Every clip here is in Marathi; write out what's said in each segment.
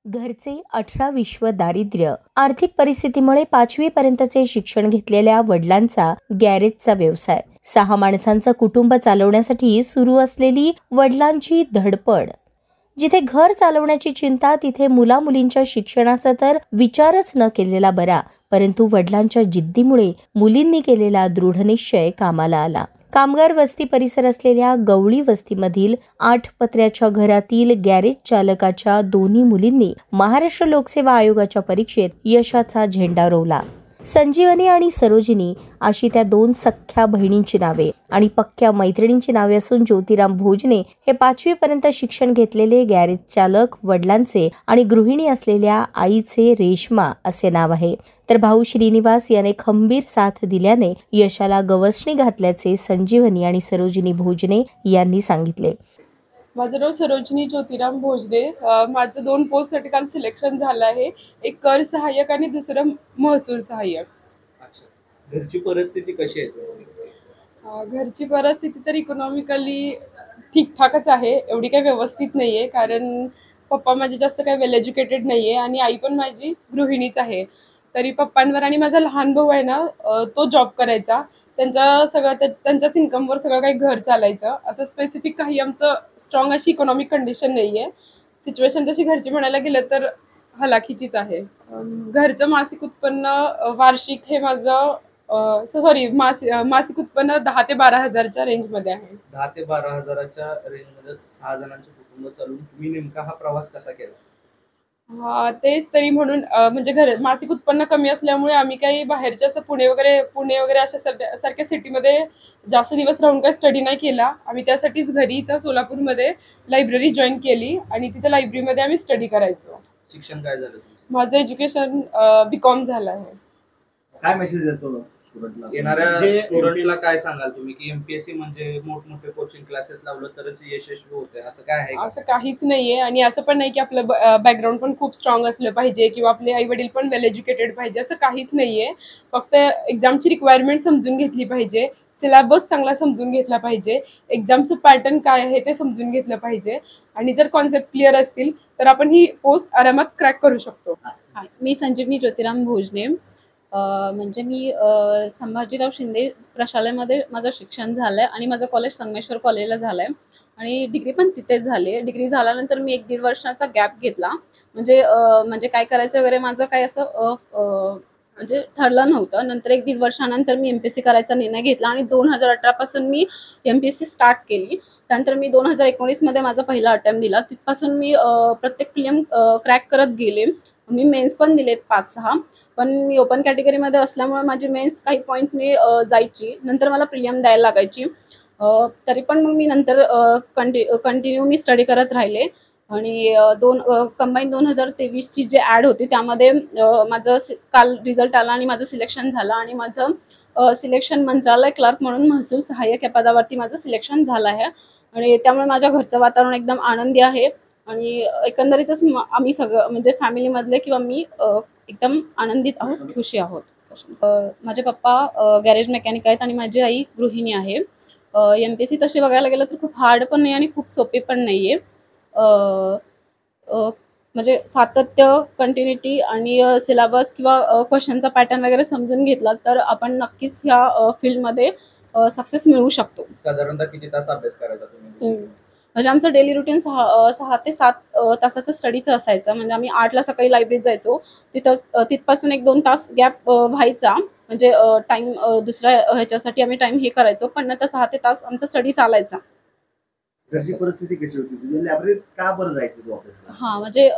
घरचे 18 विश्व दारिद्र्य. आर्थिक परिस्थितीमुळे 5वी पर्यंतचे शिक्षण घेतलेल्या वडिलांचा गॅरेजचा व्यवसाय. 6 माणसांचं कुटुंब चालवण्यासाठी सुरू असलेली वडिलांची धडपड. जिथे घर चालवण्याची चिंता तिथे मुलामुलींच्या शिक्षणाचा तर विचारच न केलेला बरा. परंतु वडिलांच्या जिद्दीमुळे मुलींनी केलेला दृढनिश्चय कामाला आला. कामगार वस्ती परिसर असलेल्या गवळी वस्तीमधील 8 पत्र्याच्या घरातील गॅरेज चालकाच्या दोन्ही मुलींनी महाराष्ट्र लोकसेवा आयोगाच्या परीक्षेत यशाचा झेंडा रोवला. संजीवनी आणि सरोजिनी अशी त्या 2 सख्ख्या बहिणींची नावे आणि पक्क्या मैत्रिणींची नावे असून ज्योतिराम भोजने हे 5वी पर्यंत शिक्षण घेतलेले गॅरेज चालक वडिलांचे आणि गृहिणी असलेल्या आईचे रेश्मा असे नाव आहे. तर भाऊ श्रीनिवास याने खंबीर साथ दिल्याने यशाला गवसणी घातल्याचे संजीवनी आणि सरोजिनी भोजने यांनी सांगितले. माझं नाव सरोजिनी ज्योतिराम भोजने. माझं 2 पोस्टसाठी काल सिलेक्शन झालं आहे. एक कर सहाय्यक आणि दुसरं महसूल सहाय्यक. अच्छा, घरची परिस्थिती कशी आहे? घरची परिस्थिती तर इकॉनॉमिकली ठीकठाकच आहे, एवढी काही व्यवस्थित नाही आहे. कारण पप्पा माझे जास्त काही वेल एज्युकेटेड नाही आहे आणि आई पण माझी गृहिणीच आहे. तरी पप्पांवर आणि माझा लहान भाऊ आहे ना, तो जॉब करायचा. त्यांच्याच इन्कमवर सगळं काही घर चालायचं. असं स्पेसिफिक काही आमचं स्ट्रॉंग अशी इकॉनॉमिक कंडिशन नाही आहे. सिच्युएशन तशी घरची म्हणायला गेलं तर हलाखीचीच आहे. घरचं मासिक उत्पन्न वार्षिक हे माझं मासिक उत्पन्न 10 ते 12 हजारच्या रेंजमध्ये आहे. 10 ते 12 हजाराच्या रेंजमध्ये 6 जणांचं कुटुंब चालून तुम्ही नेमका हा प्रवास कसा केला? तेच तरी म्हणून म्हणजे मासिक उत्पन्न कमी असल्यामुळे आम्ही काही बाहेरच्या असं पुणे वगैरे अशा सारख्या सिटीमध्ये जास्त दिवस राहून काही स्टडी नाही केला. आम्ही त्यासाठीच घरी इथं सोलापूरमध्ये लायब्ररी जॉईन केली आणि तिथं लायब्ररीमध्ये आम्ही स्टडी करायचो. शिक्षण काय झालं? माझं एज्युकेशन BCom झालं आहे. काय मेसेज देतो येणाऱ्या स्टुडंटला काय सांगाल तुम्ही की MPSC म्हणजे मोठमोठे कोचिंग क्लासेस लावलं तरच यशस्वी होते, असं काय आहे? असं काहीच नाहीये आणि असं पण नाही की आपलं बॅकग्राऊंड पण खूप स्ट्रॉंग असलं पाहिजे किंवा आपले आई वडील पण वेल एज्युकेटेड पाहिजे, असं काहीच नाहीये. फक्त एक्झामची रिक्वायरमेंट समजून घेतली पाहिजे, सिलेबस चांगला समजून घेतला पाहिजे, एक्झामचं पॅटर्न काय आहे ते समजून घेतलं पाहिजे आणि जर कॉन्सेप्ट क्लिअर असतील तर आपण ही पोस्ट आरामात क्रॅक करू शकतो. मी संजीवनी ज्योतिराम भोजने. म्हणजे मी संभाजीराव शिंदे प्रशालेमध्ये माझं शिक्षण झालं आहे आणि माझं कॉलेज संगमेश्वर कॉलेजला झालं आहे आणि डिग्री पण तिथेच झाली आहे. डिग्री झाल्यानंतर मी 1-1.5 वर्षाचा गॅप घेतला. म्हणजे काय करायचं वगैरे माझं काय असं म्हणजे ठरलं नव्हतं. नंतर 1-1.5 वर्षानंतर मी MPSC करायचा निर्णय घेतला आणि 2018 पासून मी MPSC स्टार्ट केली. त्यानंतर मी 2019मध्ये माझा पहिला अटेम्प्ट दिला. तिथपासून मी प्रत्येक प्रिलिम क्रॅक करत गेले. मी मेन्स पण दिलेत 5-6, पण मी ओपन कॅटेगरीमध्ये असल्यामुळे माझी मेन्स काही पॉईंटने जायची. नंतर मला प्रिलिम द्यायला लागायची. तरी पण मग मी नंतर कंटिन्यू मी स्टडी करत राहिले आणि कंबाईन 2023ची जे ॲड होती त्यामध्ये माझं काल रिझल्ट आला आणि माझं सिलेक्शन झालं आणि माझं सिलेक्शन मंत्रालय क्लर्क म्हणून महसूल सहाय्यक या पदावरती माझं सिलेक्शन झालं आहे आणि त्यामुळे माझ्या घरचं वातावरण एकदम आनंदी आहे आणि एकंदरीतच आम्ही सगळं म्हणजे फॅमिलीमधले किंवा मी एकदम आनंदित आहोत, खुशी आहोत. माझे पप्पा गॅरेज मेकॅनिक आहेत आणि माझी आई गृहिणी आहे. MPSC तशी बघायला गेलं तर खूप हार्ड पण नाही आणि खूप सोपे पण नाही आहे. म्हणजे सातत्य, कंटिन्युटी आणि सिलेबस किंवा क्वेश्चनचा पॅटर्न वगैरे समजून घेतला तर आपण नक्कीच ह्या फील्डमध्ये सक्सेस मिळवू शकतो. साधारणतः किती तास अभ्यास करायचा तुम्ही? म्हणजे आमचं डेली रुटीन 6 ते 7 तासाचं स्टडीचं असायचं. म्हणजे आम्ही 8ला सकाळी लायब्ररीत जायचो. तिथपासून 1-2 तास गॅप व्हायचा. म्हणजे टाईम दुसऱ्या ह्याच्यासाठी आम्ही टाईम हे करायचो, पण नंतर 6 ते तास आमचा स्टडी चालायचा. घरची परिस्थिती कशी होती? म्हणजे लायब्ररीत का बरं जायची तू ऑफिसला? म्हणजे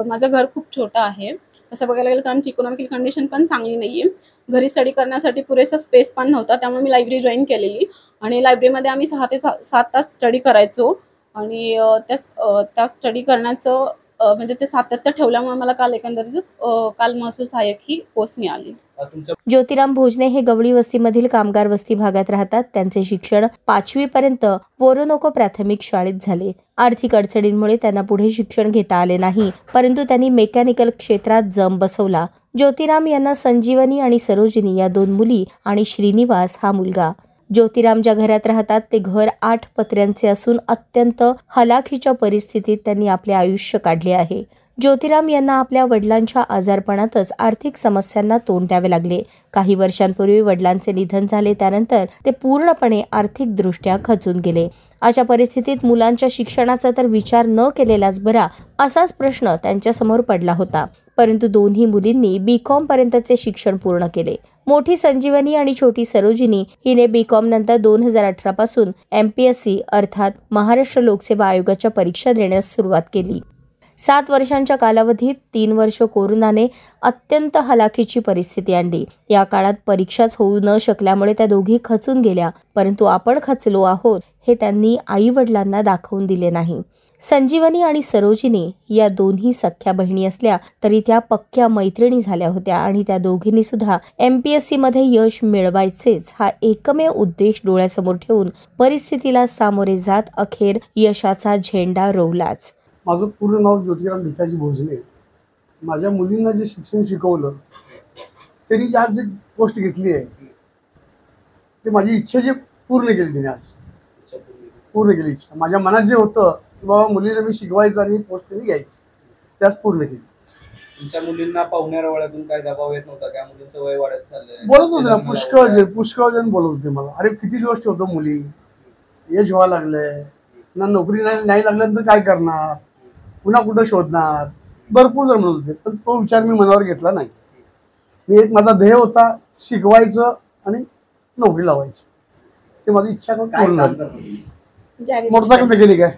माझं घर खूप छोटं आहे. तसं बघायला गेलं तर आमची इकॉनॉमिकल कंडिशन पण चांगली नाही आहे. घरी स्टडी करण्यासाठी पुरेसा स्पेस पण नव्हता, त्यामुळे मी लायब्ररी जॉईन केलेली आणि लायब्ररीमध्ये आम्ही 6 ते 7 तास स्टडी करायचो आणि त्या स्टडी करण्याचं म्हणजे ते सातत्य ठेवल्यामुळे मला काल एकंदरीतच काल महसूल सहाय्यक ही पोस्ट मिळाली. ज्योतिराम भोजने हे गवळी वस्तीमधील कामगार वस्ती भागात राहतात. त्यांचे शिक्षण 5वी पर्यंत वोरोनोको प्राथमिक शाळेत झाले. आर्थिक अडचणींमुळे त्यांना पुढे शिक्षण घेता आले नाही, परंतु त्यांनी मेकॅनिकल क्षेत्रात जम बसवला. ज्योतिराम यांना संजीवनी आणि सरोजिनी या 2 मुली आणि श्रीनिवास हा मुलगा. ज्योतिराम ज्या घरात राहतात ते घर 8 पत्र्यांचे असून अत्यंत हलाखीच्या परिस्थितीत त्यांनी आपले आयुष्य काढले आहे. ज्योतिराम यांना आपल्या वडिलांच्या आजारपणातच आर्थिक समस्यांना तोंड द्यावे लागले. काही वर्षांपूर्वी वडिलांचे निधन झाले, त्यानंतर ते पूर्णपणे आर्थिकदृष्ट्या खचून गेले. अशा परिस्थितीत मुलांच्या शिक्षणाचा तर विचार न केलेलाच बरा, असाच प्रश्न त्यांच्यासमोर पडला होता. परंतु दोन्ही मुलींनी B.Com पर्यंतचे शिक्षण पूर्ण केले. मोठी संजीवनी आणि छोटी सरोजिनी हिने B.Com नंतर 2018 पासून MPSC अर्थात महाराष्ट्र लोकसेवा आयोगाच्या परीक्षा देण्यास सुरुवात केली. 7 वर्षांच्या कालावधीत 3 वर्ष कोरोनाने अत्यंत हलाखीची परिस्थिती आणली. या काळात परीक्षाच होऊ न शकल्यामुळे त्या दोघी खचून गेल्या. परंतु आपण खचलो आहोत हे त्यांनी आई वडिलांना दाखवून दिले नाही. संजीवनी आणि सरोजिनी या दोन्ही सख्या बहिणी असल्या तरी त्या पक्क्या मैत्रिणी झाल्या होत्या आणि त्या दोघींनी सुद्धा MPSC मध्ये यश मिळवायचेच हा एकमेव उद्देश डोळ्यासमोर ठेवून परिस्थितीला सामोरे जात अखेर यशाचा झेंडा रोवलाच. माझं पूर्ण नाव ज्योतिराम भिकाजी भोजने. माझ्या मुलींना जे शिक्षण शिकवलं त्यांनी आज जी गोष्ट घेतली आहे ते माझी इच्छा जे पूर्ण केली तिने आज पूर्ण केली. इच्छा माझ्या मनात जे होतं की बाबा मुलीला मी शिकवायचं आणि पोस्ट त्यांनी घ्यायची त्याच पूर्ण केली. तुमच्या मुलींना पाहुण्यारावळ्यातून काय दबाव येत नव्हता? त्या मुलींचं वय वाढत चाललंय, बोलत होते ना, पुष्कळ जण बोलत होते मला, अरे किती दिवस ठेवतो मुली, यश व्हायला लागलंय ना, नोकरी नाही लागल्यानंतर काय करणार, पुन्हा कुठं शोधणार, भरपूर जण म्हणत होते. पण तो विचार मी मनावर घेतला नाही. मी एक माझा ध्येय होता शिकवायचं आणि नोकरी लावायची, ते माझी इच्छा पूर्ण झाली. मोटरसायकल मेकॅनिक आहे.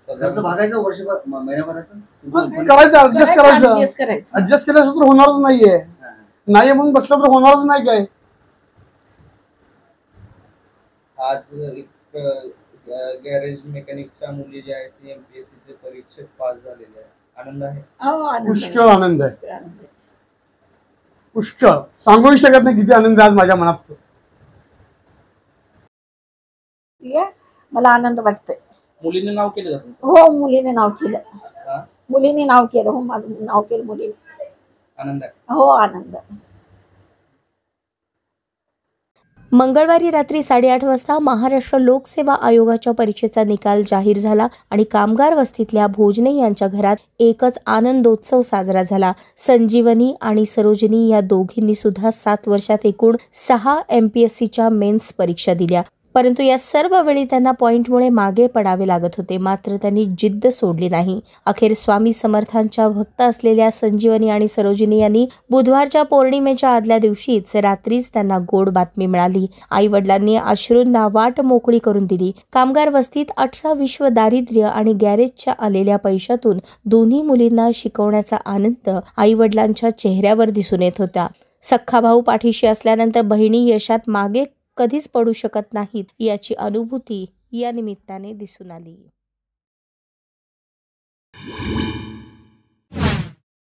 खर्च भागायचं वर्षभर महिन्याभराचं करायचं, ऍडजस्ट केल्याशिवाय तर होणारच नाहीये. नाही म्हणून बसलं तर होणारच नाही. काय आज एक गॅरेज मेकॅनिकच्या मुली ज्या आहेत ती MPSC परीक्षेत पास झालेल्या आहेत, आनंद आहे? पुष्कळ आनंद आहे, पुष्कळ सांगूही शकत नाही किती आनंद आहे आज माझ्या मनात. मला आनंद वाटतोय. मुलीने नाव केलं का तुमचं? हो, मुलीने नाव केलं. हा? मुलीने नाव केलं. हो, माझं नाव केलं मुलीने. आनंद आहे. हो, आनंद. मंगळवारी रात्री 8:30 वाजता महाराष्ट्र लोकसेवा आयोगाच्या परीक्षेचा निकाल जाहीर झाला आणि कामगार वस्तीतल्या भोजने यांच्या घरात एकच आनंदोत्सव साजरा झाला. संजीवनी आणि सरोजिनी या दोघींनी सुद्धा 7 वर्षात एकूण 6 MPSCच्या मेन्स परीक्षा दिल्या. परंतु या सर्व वेळी त्यांना पॉइंटमुळे मागे पडावे लागत होते. मात्र त्यांनी जिद्द सोडली नाही. अखेर स्वामी समर्थांच्या भक्त असलेल्या संजीवनी आणि सरोजिनी यांनी बुधवारच्या पौर्णिमेच्या आदल्या दिवशीच रात्रीच त्यांना गोड बातमी मिळाली. आई वडिलांनी अश्रूंना वाट मोकळी करून दिली. कामगार वस्तीत 18 विश्व दारिद्र्य आणि गॅरेजच्या आलेल्या पैशातून दोन्ही मुलींना शिकवण्याचा आनंद आई वडिलांच्या चेहऱ्यावर दिसून येत होता. सख्खा भाऊ पाठीशी असल्यानंतर बहिणी यशात मागे कधीच पडू शकत नाहीत याची अनुभूती या निमित्ताने दिसून आली.